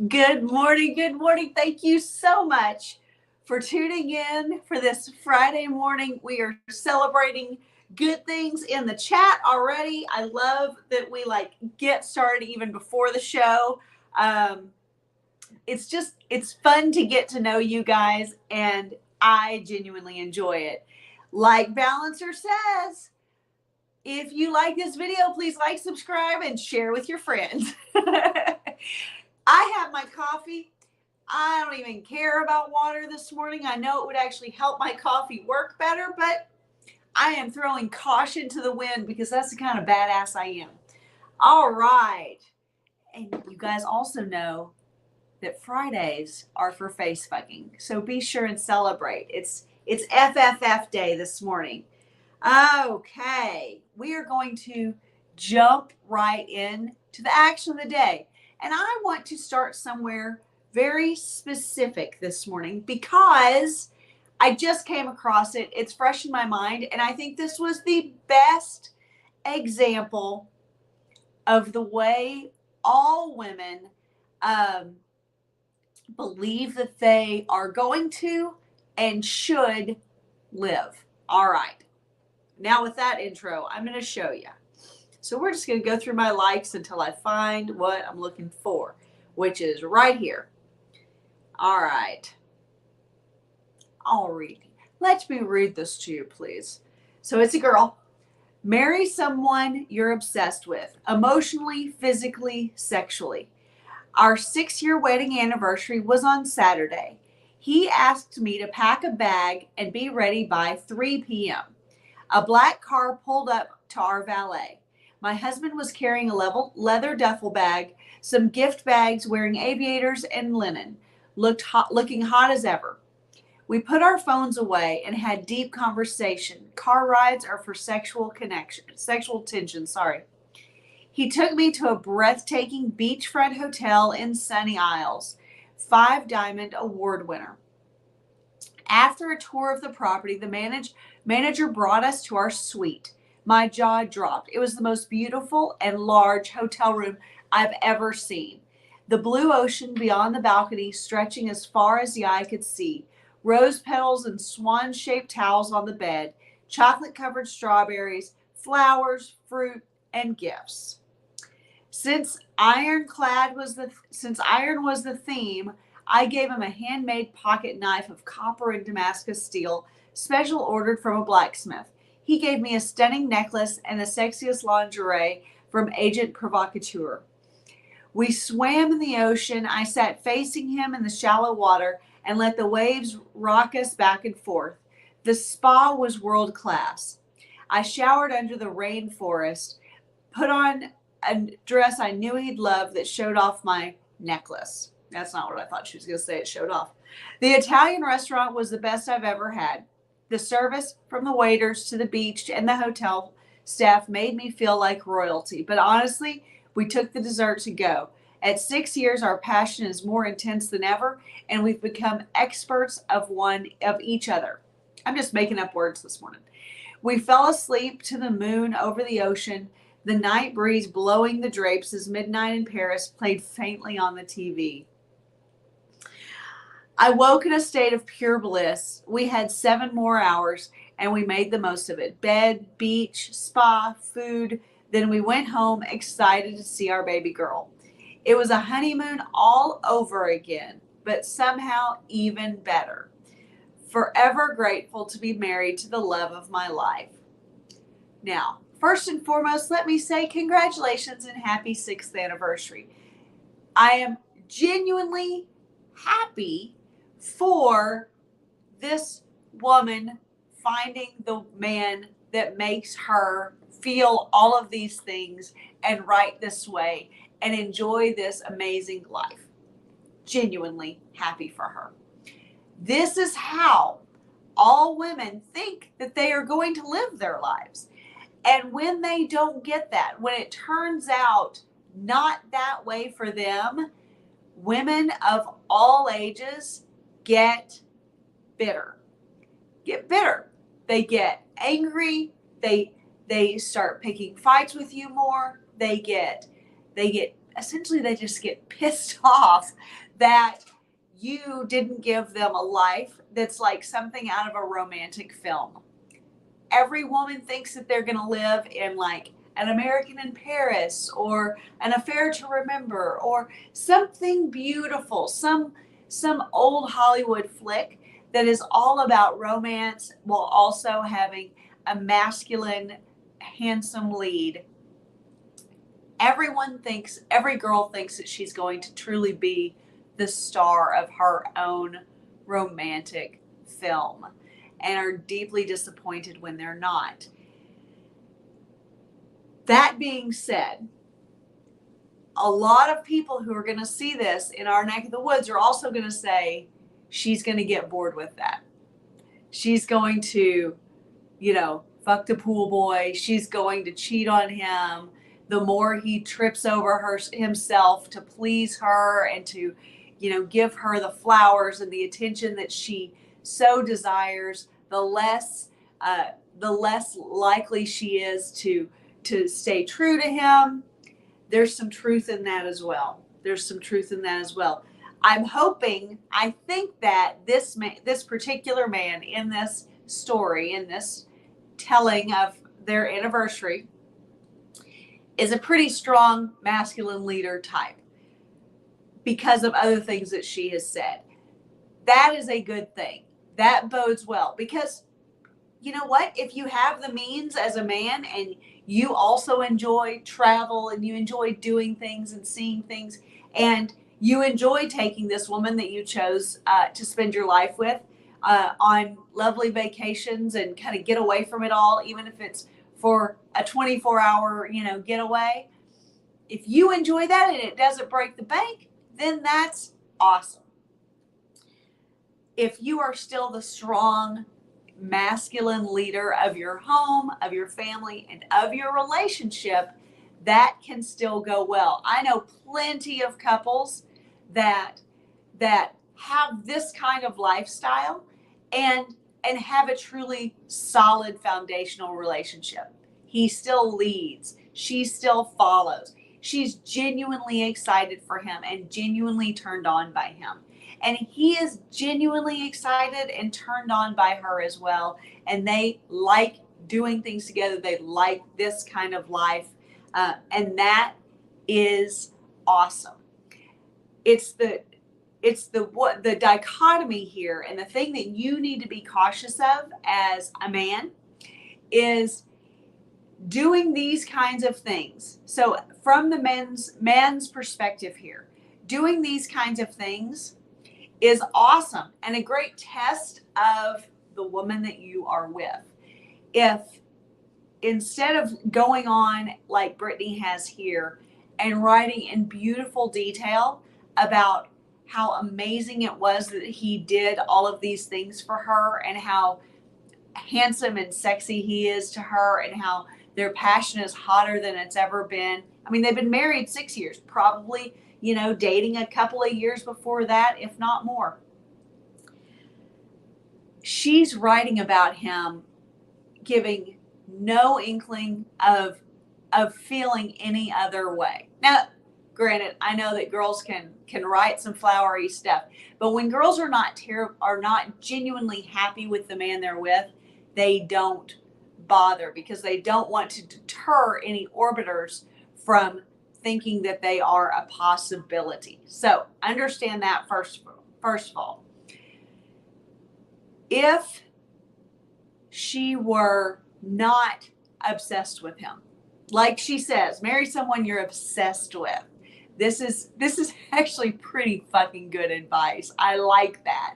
Good morning. Good morning. Thank you so much for tuning in for this Friday morning. We are celebrating good things in the chat already. I love that we get started even before the show. It's fun to get to know you guys, and I genuinely enjoy it. Like Balancer says, if you like this video, please like, subscribe, and share with your friends. I have my coffee. I don't even care about water this morning. I know it would actually help my coffee work better, but I am throwing caution to the wind because that's the kind of badass I am. All right. And you guys also know that Fridays are for face fucking. So be sure and celebrate. It's FFF day this morning. Okay. We are going to jump right in to the action of the day. And I want to start somewhere very specific this morning because I just came across it. It's fresh in my mind. And I think this was the best example of the way all women believe that they are going to and should live. All right. Now with that intro, I'm going to show you. So we're just going to go through my likes until I find what I'm looking for, which is right here. All right. I'll read. Let me read this to you, please. So it's a girl. Marry someone you're obsessed with, emotionally, physically, sexually. Our 6-year wedding anniversary was on Saturday. He asked me to pack a bag and be ready by 3 p.m. A black car pulled up to our valet. My husband was carrying a leather duffel bag, some gift bags, wearing aviators and linen, looking hot as ever. We put our phones away and had deep conversation. Car rides are for sexual tension. He took me to a breathtaking beachfront hotel in Sunny Isles, 5-diamond award winner. After a tour of the property, the manager brought us to our suite. My jaw dropped. It was the most beautiful and large hotel room I've ever seen. The blue ocean beyond the balcony stretching as far as the eye could see. Rose petals and swan-shaped towels on the bed. Chocolate-covered strawberries, flowers, fruit, and gifts. Since iron was the theme, I gave him a handmade pocket knife of copper and Damascus steel, special ordered from a blacksmith. He gave me a stunning necklace and the sexiest lingerie from Agent Provocateur. We swam in the ocean. I sat facing him in the shallow water and let the waves rock us back and forth. The spa was world class. I showered under the rainforest, put on a dress I knew he'd love that showed off my necklace. That's not what I thought she was going to say. It showed off. The Italian restaurant was the best I've ever had. The service, from the waiters to the beach and the hotel staff, made me feel like royalty. But honestly, we took the dessert to go. At 6 years, our passion is more intense than ever, and we've become experts of each other. I'm just making up words this morning. We fell asleep to the moon over the ocean, the night breeze blowing the drapes as midnight in Paris played faintly on the TV. I woke in a state of pure bliss. We had 7 more hours, and we made the most of it. Bed, beach, spa, food. Then we went home excited to see our baby girl. It was a honeymoon all over again, but somehow even better. Forever grateful to be married to the love of my life. Now, first and foremost, let me say congratulations and happy 6th anniversary. I am genuinely happy for this woman finding the man that makes her feel all of these things and write this way and enjoy this amazing life. Genuinely happy for her. This is how all women think that they are going to live their lives. And when they don't get that, when it turns out not that way for them, women of all ages get bitter. They get angry. They start picking fights with you more. They get essentially they just get pissed off that you didn't give them a life that's like something out of a romantic film. Every woman thinks that they're going to live in like An American in Paris or An Affair to Remember or something beautiful, some old Hollywood flick that is all about romance while also having a masculine, handsome lead. Every girl thinks that she's going to truly be the star of her own romantic film and are deeply disappointed when they're not. That being said, a lot of people who are going to see this in our neck of the woods are also going to say she's going to get bored with that. She's going to, fuck the pool boy. She's going to cheat on him. The more he trips over himself to please her and to, give her the flowers and the attention that she so desires, the less likely she is to stay true to him. There's some truth in that as well. I think that this particular man in this story, in this telling of their anniversary, is a pretty strong masculine leader type because of other things that she has said. That is a good thing. That bodes well because you know what? If you have the means as a man and you also enjoy travel and you enjoy doing things and seeing things and you enjoy taking this woman that you chose to spend your life with on lovely vacations and kind of get away from it all, even if it's for a 24-hour, getaway. If you enjoy that and it doesn't break the bank, then that's awesome. If you are still the strong masculine leader of your home, of your family, and of your relationship, that can still go well. I know plenty of couples that have this kind of lifestyle and have a truly solid foundational relationship. He still leads. She still follows. She's genuinely excited for him and genuinely turned on by him. And he is genuinely excited and turned on by her as well. And they like doing things together. They like this kind of life. And that is awesome. It's the dichotomy here, and the thing that you need to be cautious of as a man is doing these kinds of things. So from the man's perspective here, doing these kinds of things is awesome and a great test of the woman that you are with. If instead of going on like Brittany has here and writing in beautiful detail about how amazing it was that he did all of these things for her and how handsome and sexy he is to her and how their passion is hotter than it's ever been. I mean, they've been married 6 years, probably, dating a couple of years before that, if not more. She's writing about him, giving no inkling of feeling any other way. Now, granted, I know that girls can write some flowery stuff, but when girls are not genuinely happy with the man they're with, they don't bother because they don't want to deter any orbiters from thinking that they are a possibility. So understand that first of all. If she were not obsessed with him, like she says, marry someone you're obsessed with. This is actually pretty fucking good advice. I like that.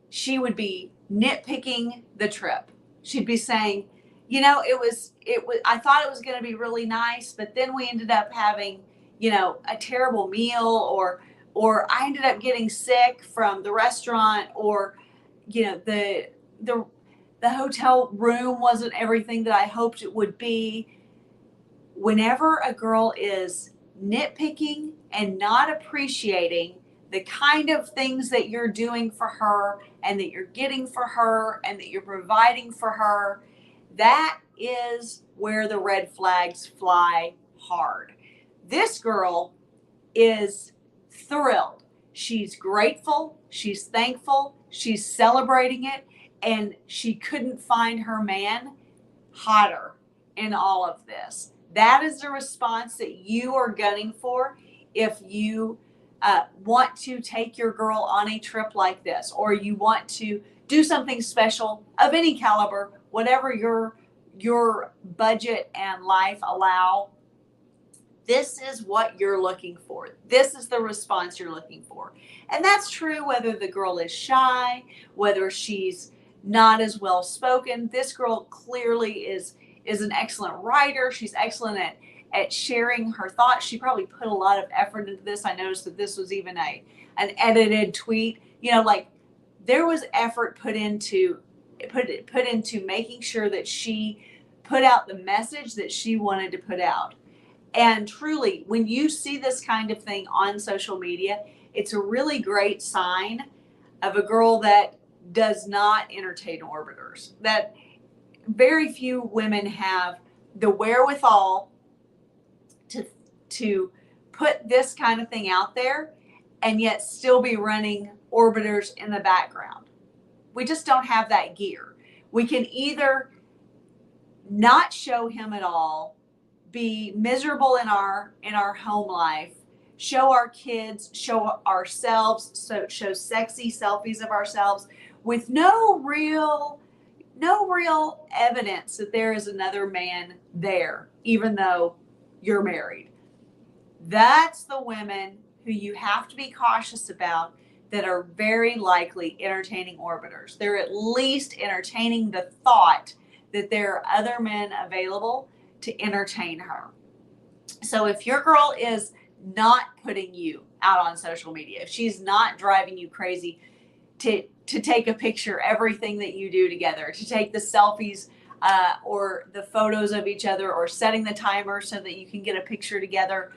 She would be nitpicking the trip. She'd be saying, I thought it was going to be really nice, but then we ended up having, a terrible meal or I ended up getting sick from the restaurant or, the hotel room wasn't everything that I hoped it would be. Whenever a girl is nitpicking and not appreciating the kind of things that you're doing for her and that you're getting for her and that you're providing for her, that is where the red flags fly hard. This girl is thrilled. She's grateful. She's thankful. She's celebrating it. And she couldn't find her man hotter in all of this. That is the response that you are gunning for if you want to take your girl on a trip like this, or you want to do something special of any caliber, whatever your budget and life allow. This is what you're looking for. This is the response you're looking for. And that's true whether the girl is shy, whether she's not as well spoken. This girl clearly is an excellent writer. She's excellent at sharing her thoughts. She probably put a lot of effort into this. I noticed that this was even an edited tweet. You know, like there was effort put into making sure that she put out the message that she wanted to put out. And truly, when you see this kind of thing on social media, it's a really great sign of a girl that does not entertain orbiters. That very few women have the wherewithal to put this kind of thing out there and yet still be running orbiters in the background. We just don't have that gear. We can either not show him at all, be miserable in our home life, show our kids, show ourselves, show sexy selfies of ourselves with no real evidence that there is another man there, even though you're married. That's the women who you have to be cautious about, that are very likely entertaining orbiters. They're at least entertaining the thought that there are other men available to entertain her. So if your girl is not putting you out on social media, if she's not driving you crazy to take a picture everything that you do together, to take the selfies or the photos of each other, or setting the timer so that you can get a picture together,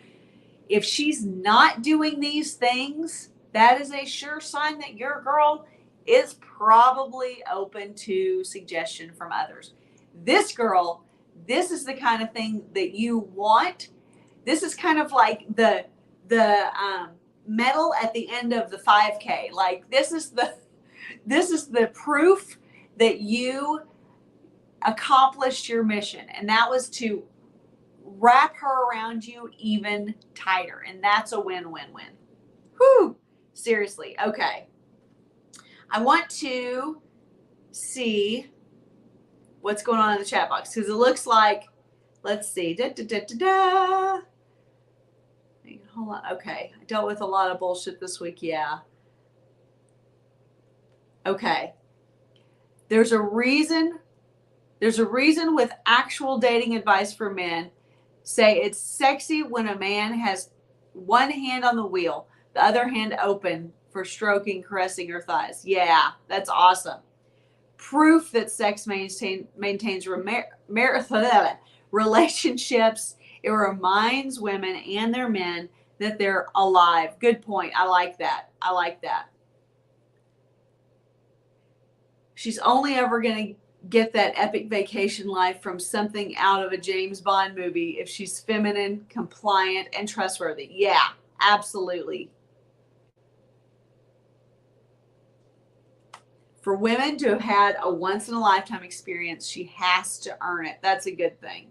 if she's not doing these things, that is a sure sign that your girl is probably open to suggestion from others. This girl, this is the kind of thing that you want. This is kind of like the medal at the end of the 5K. Like this is the proof that you accomplished your mission, and that was to wrap her around you even tighter, and that's a win-win-win. Whew, seriously. Okay, I want to see what's going on in the chat box, because it looks like, let's see, hold on. Okay, I dealt with a lot of bullshit this week. Yeah. Okay, there's a reason with actual dating advice for men say it's sexy when a man has one hand on the wheel, the other hand open for stroking, caressing her thighs. Yeah, that's awesome. Proof that sex maintains relationships. It reminds women and their men that they're alive. Good point. I like that. I like that. She's only ever going to get that epic vacation life from something out of a James Bond movie if she's feminine, compliant, and trustworthy. Yeah, absolutely. For women to have had a once-in-a-lifetime experience, she has to earn it. That's a good thing.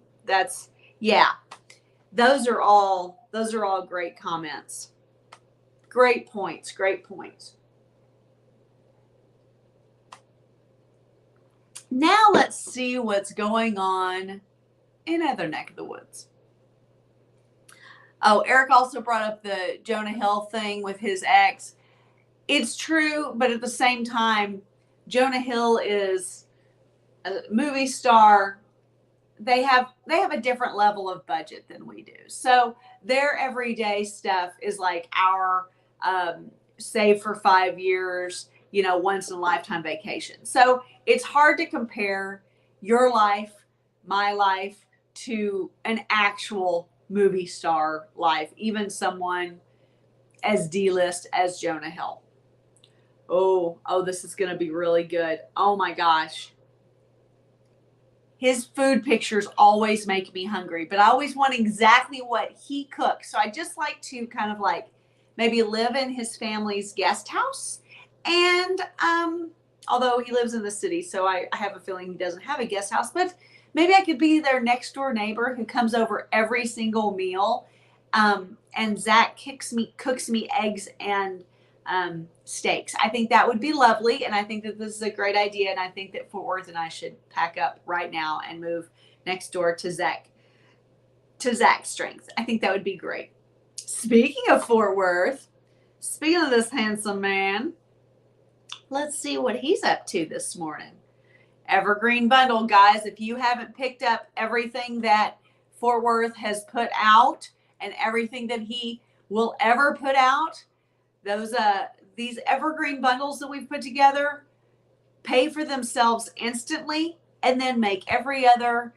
Yeah. Those are all great comments. Great points. Great points. Now let's see what's going on in other neck of the woods. Oh, Eric also brought up the Jonah Hill thing with his ex. It's true, but at the same time, Jonah Hill is a movie star. They have a different level of budget than we do. So their everyday stuff is like our save for 5 years, once in a lifetime vacation. So it's hard to compare your life, my life, to an actual movie star life, even someone as D-list as Jonah Hill. Oh, this is going to be really good. Oh my gosh. his food pictures always make me hungry, but I always want exactly what he cooks. So I just like to kind of like maybe live in his family's guest house. And although he lives in the city, so I have a feeling he doesn't have a guest house, but maybe I could be their next door neighbor who comes over every single meal. And Zach cooks me eggs and steaks. I think that would be lovely, and I think that this is a great idea, and I think that Fort Worth and I should pack up right now and move next door to Zach's strength. I think that would be great. Speaking of Fort Worth, speaking of this handsome man, let's see what he's up to this morning. Evergreen bundle, guys. If you haven't picked up everything that Fort Worth has put out and everything that he will ever put out, these evergreen bundles that we've put together pay for themselves instantly, and then make every other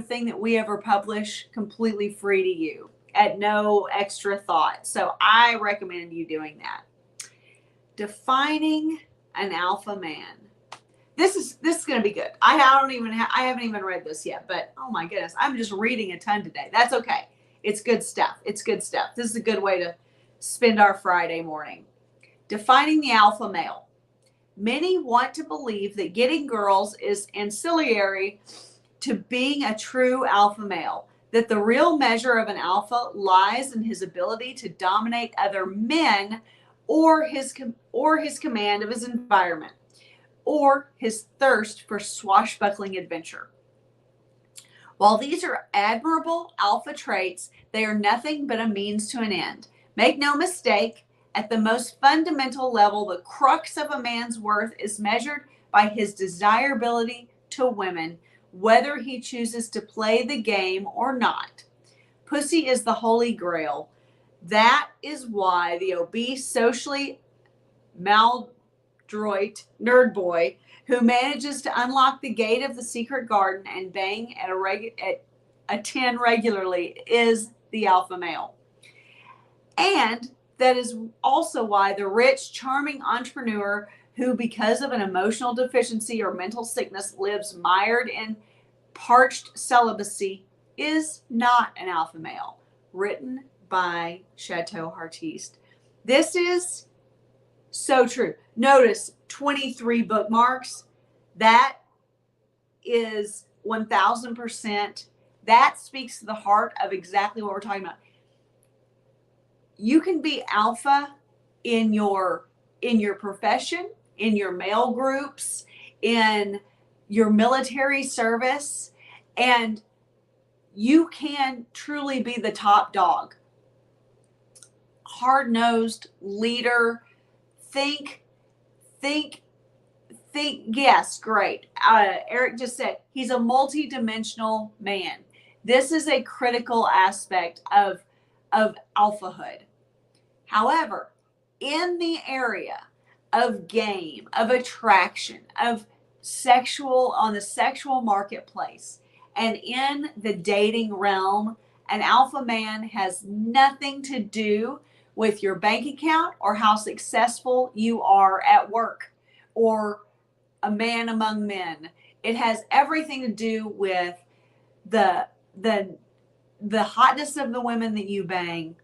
thing that we ever publish completely free to you at no extra thought. So I recommend you doing that. Defining an alpha man. This is going to be good. I haven't even read this yet, but oh my goodness, I'm just reading a ton today. That's okay. It's good stuff. It's good stuff. This is a good way to spend our Friday morning. Defining the alpha male. Many want to believe that getting girls is ancillary to being a true alpha male, that the real measure of an alpha lies in his ability to dominate other men, or his command of his environment, or his thirst for swashbuckling adventure. While these are admirable alpha traits, they are nothing but a means to an end. Make no mistake, at the most fundamental level, the crux of a man's worth is measured by his desirability to women, whether he chooses to play the game or not. Pussy is the holy grail. That is why the obese, socially maladroit nerd boy who manages to unlock the gate of the secret garden and bang at a 10 regularly is the alpha male. And that is also why the rich, charming entrepreneur who, because of an emotional deficiency or mental sickness, lives mired in parched celibacy is not an alpha male. Written by CHATEAU HEARTISTE. This is so true. Notice 23 bookmarks. That is 1000%. That speaks to the heart of exactly what we're talking about. You can be alpha in your profession, in your male groups, in your military service, and you can truly be the top dog. Hard-nosed leader. Think, yes, great. Eric just said he's a multi-dimensional man. This is a critical aspect of alphahood. However, in the area of game, of attraction, of on the sexual marketplace, and in the dating realm, an alpha man has nothing to do with your bank account or how successful you are at work or a man among men. It has everything to do with the hotness of the women that you bang,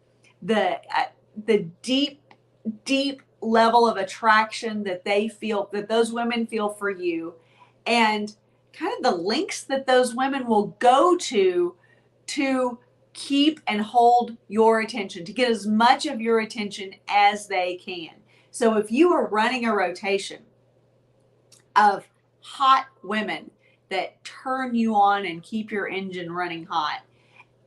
the deep level of attraction that those women feel for you, and kind of the lengths that those women will go to keep and hold your attention, to get as much of your attention as they can. So if you are running a rotation of hot women that turn you on and keep your engine running hot,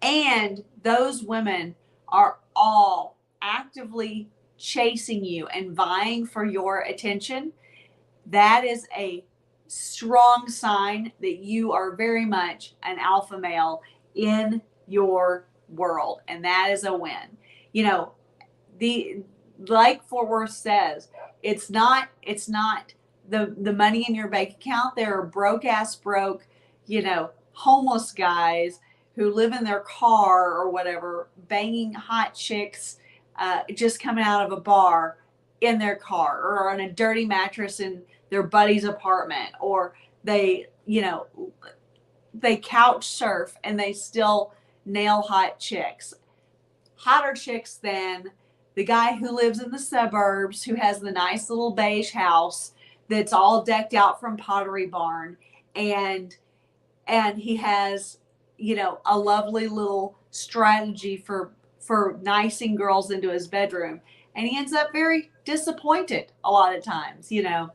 and those women are all actively chasing you and vying for your attention, that is a strong sign that you are very much an alpha male in your world, and that is a win. You know, like Fort Worth says, it's not the money in your bank account. There are broke, homeless guys who live in their car or whatever, banging hot chicks just coming out of a bar in their car, or on a dirty mattress in their buddy's apartment, or they, they couch surf and they still nail hot chicks. Hotter chicks than the guy who lives in the suburbs, who has the nice little beige house that's all decked out from Pottery Barn, and he has, you know, a lovely little strategy for nicing girls into his bedroom, and he ends up very disappointed a lot of times. You know,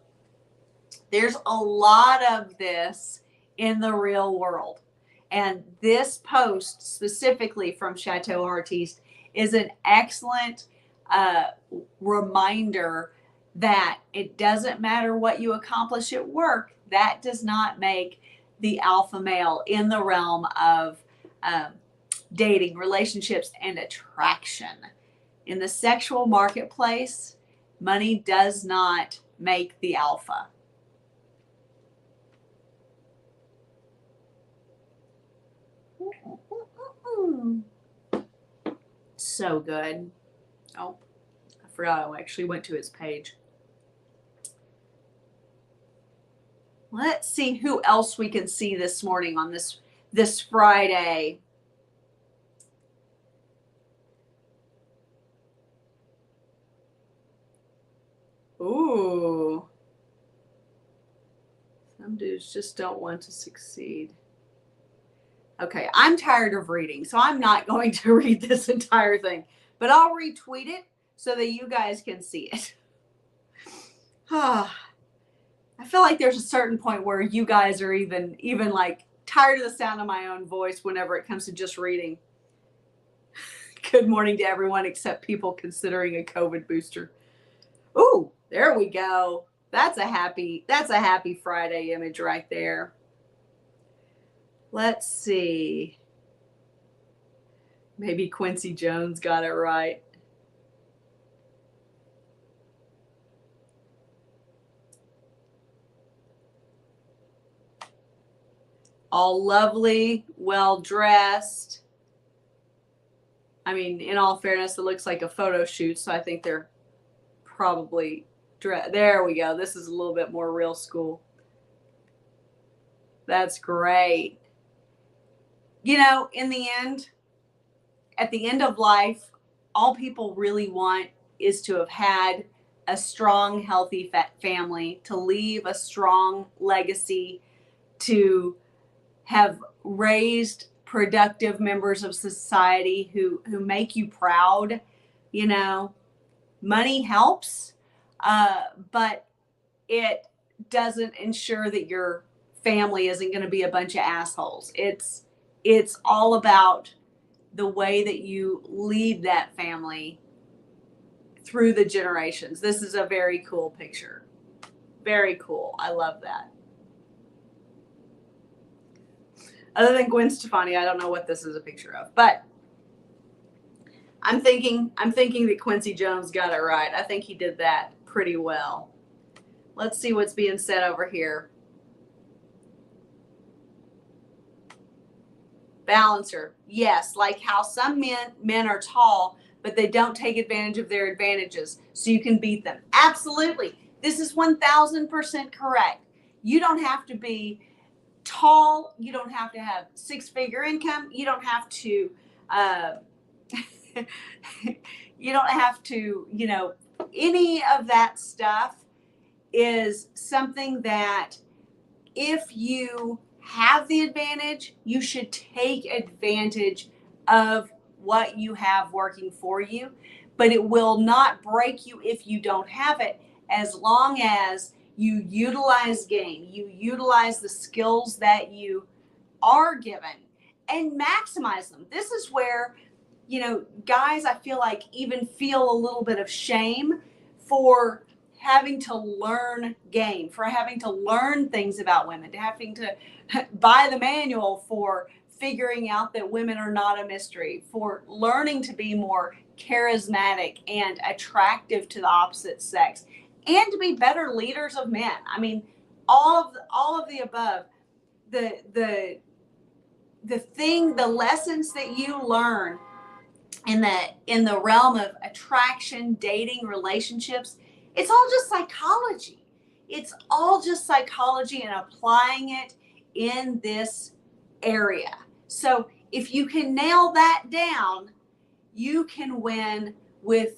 there's a lot of this in the real world, and this post specifically from Chateau Artiste is an excellent reminder that it doesn't matter what you accomplish at work. That does not make the alpha male in the realm of dating, relationships, and attraction. In the sexual marketplace, money does not make the alpha. So good. Oh, I forgot I actually went to his page. Let's see who else we can see this morning on this Friday. Ooh. Some dudes just don't want to succeed. Okay, I'm tired of reading, so I'm not going to read this entire thing, but I'll retweet it so that you guys can see it. I feel like there's a certain point where you guys are even like tired of the sound of my own voice whenever it comes to just reading. Good morning to everyone except people considering a COVID booster. Ooh, there we go. That's a happy Friday image right there. Let's see. Maybe Quincy Jones got it right. All lovely, well dressed. I mean, in all fairness, it looks like a photo shoot, so I think they're probably dressed. There we go. This is a little bit more real school. That's great. You know, in the end, at the end of life, all people really want is to have had a strong, healthy family, to leave a strong legacy, to have raised productive members of society who make you proud. You know, money helps, but it doesn't ensure that your family isn't going to be a bunch of assholes. It's all about the way that you lead that family through the generations. This is a very cool picture. Very cool. I love that. Other than Gwen Stefani, I don't know what this is a picture of, but I'm thinking that Quincy Jones got it right. I think he did that pretty well. Let's see what's being said over here. Balancer. Yes, like how some men are tall, but they don't take advantage of their advantages, so you can beat them. Absolutely. This is 1000% correct. You don't have to be tall. You don't have to have six-figure income. You don't have to you don't have to, you know, any of that stuff is something that if you have the advantage, you should take advantage of what you have working for you, but it will not break you if you don't have it, as long as you utilize game, you utilize the skills that you are given and maximize them. This is where, you know, guys, I feel like even feel a little bit of shame for having to learn game, for having to learn things about women, to having to buy the manual for figuring out that women are not a mystery, for learning to be more charismatic and attractive to the opposite sex, and to be better leaders of men. I mean, all of the above. The lessons that you learn in the realm of attraction, dating, relationships, it's all just psychology. It's all just psychology, and applying it in this area. So if you can nail that down, you can win with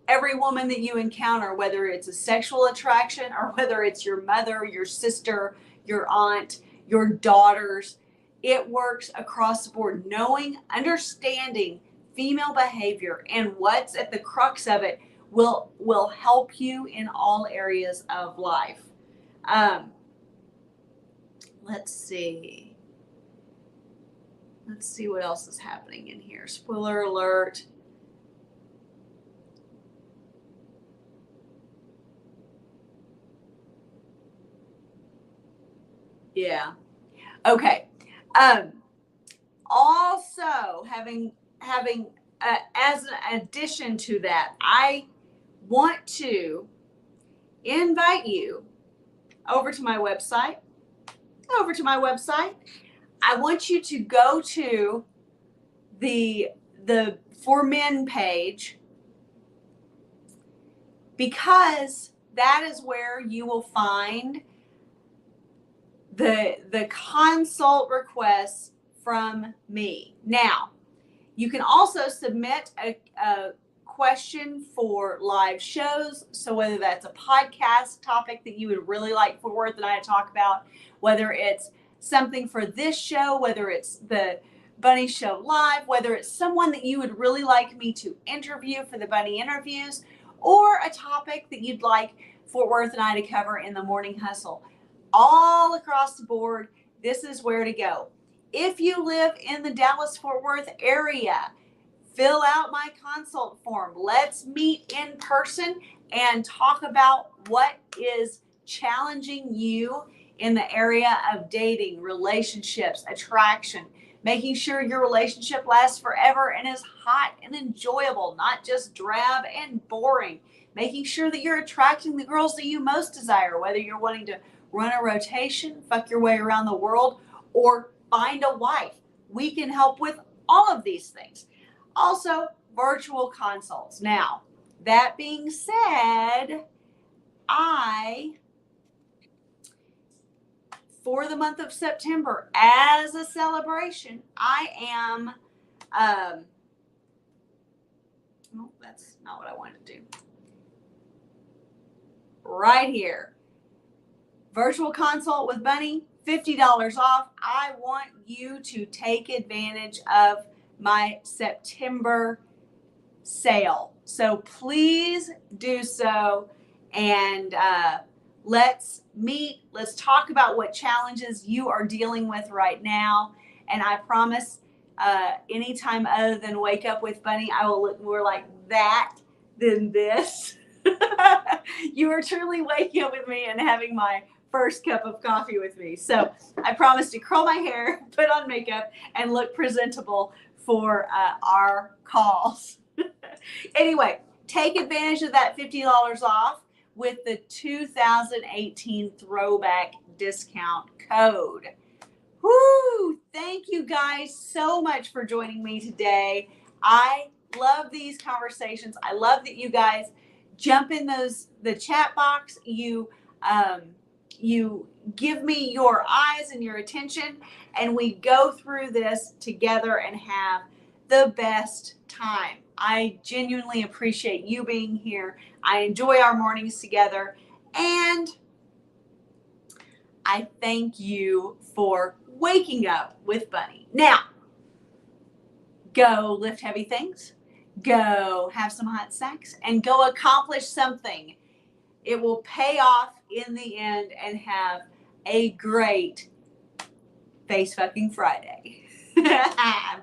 every woman that you encounter, whether it's a sexual attraction or whether it's your mother, your sister, your aunt, your daughters. It works across the board. Knowing, understanding female behavior and what's at the crux of it will help you in all areas of life. Let's see what else is happening in here. Spoiler alert. Yeah. Okay. Also having as an addition to that, I want to invite you over to my website. I want you to go to the For Men page, because that is where you will find the consult requests from me. Now, you can also submit a question for live shows. So whether that's a podcast topic that you would really like for Worth and I to talk about, whether it's something for this show, whether it's the Bunny Show Live, whether it's someone that you would really like me to interview for the Bunny interviews, or a topic that you'd like for Worth and I to cover in the Morning Hustle. All across the board, this is where to go. If you live in the Dallas-Fort Worth area, fill out my consult form. Let's meet in person and talk about what is challenging you in the area of dating, relationships, attraction, making sure your relationship lasts forever and is hot and enjoyable, not just drab and boring, making sure that you're attracting the girls that you most desire, whether you're wanting to run a rotation, fuck your way around the world, or find a wife. We can help with all of these things. Also, virtual consults. Now, that being said, for the month of September, as a celebration, I am, no, that's not what I wanted to do. Right here. Virtual consult with Bunny, $50 off. I want you to take advantage of my September sale. So please do so, and let's meet. Let's talk about what challenges you are dealing with right now. And I promise, anytime other than Wake Up with Bunny, I will look more like that than this. You are truly waking up with me and having my first cup of coffee with me. So I promise to curl my hair, put on makeup, and look presentable for our calls. Anyway, take advantage of that $50 off with the 2018 throwback discount code. Woo! Thank you guys so much for joining me today. I love these conversations. I love that you guys jump in the chat box. You give me your eyes and your attention, and we go through this together and have the best time. I genuinely appreciate you being here. I enjoy our mornings together, and I thank you for waking up with Bunny. Now, go lift heavy things, go have some hot sex, and go accomplish something. It will pay off in the end, and have a great Face Fucking Friday. Bye.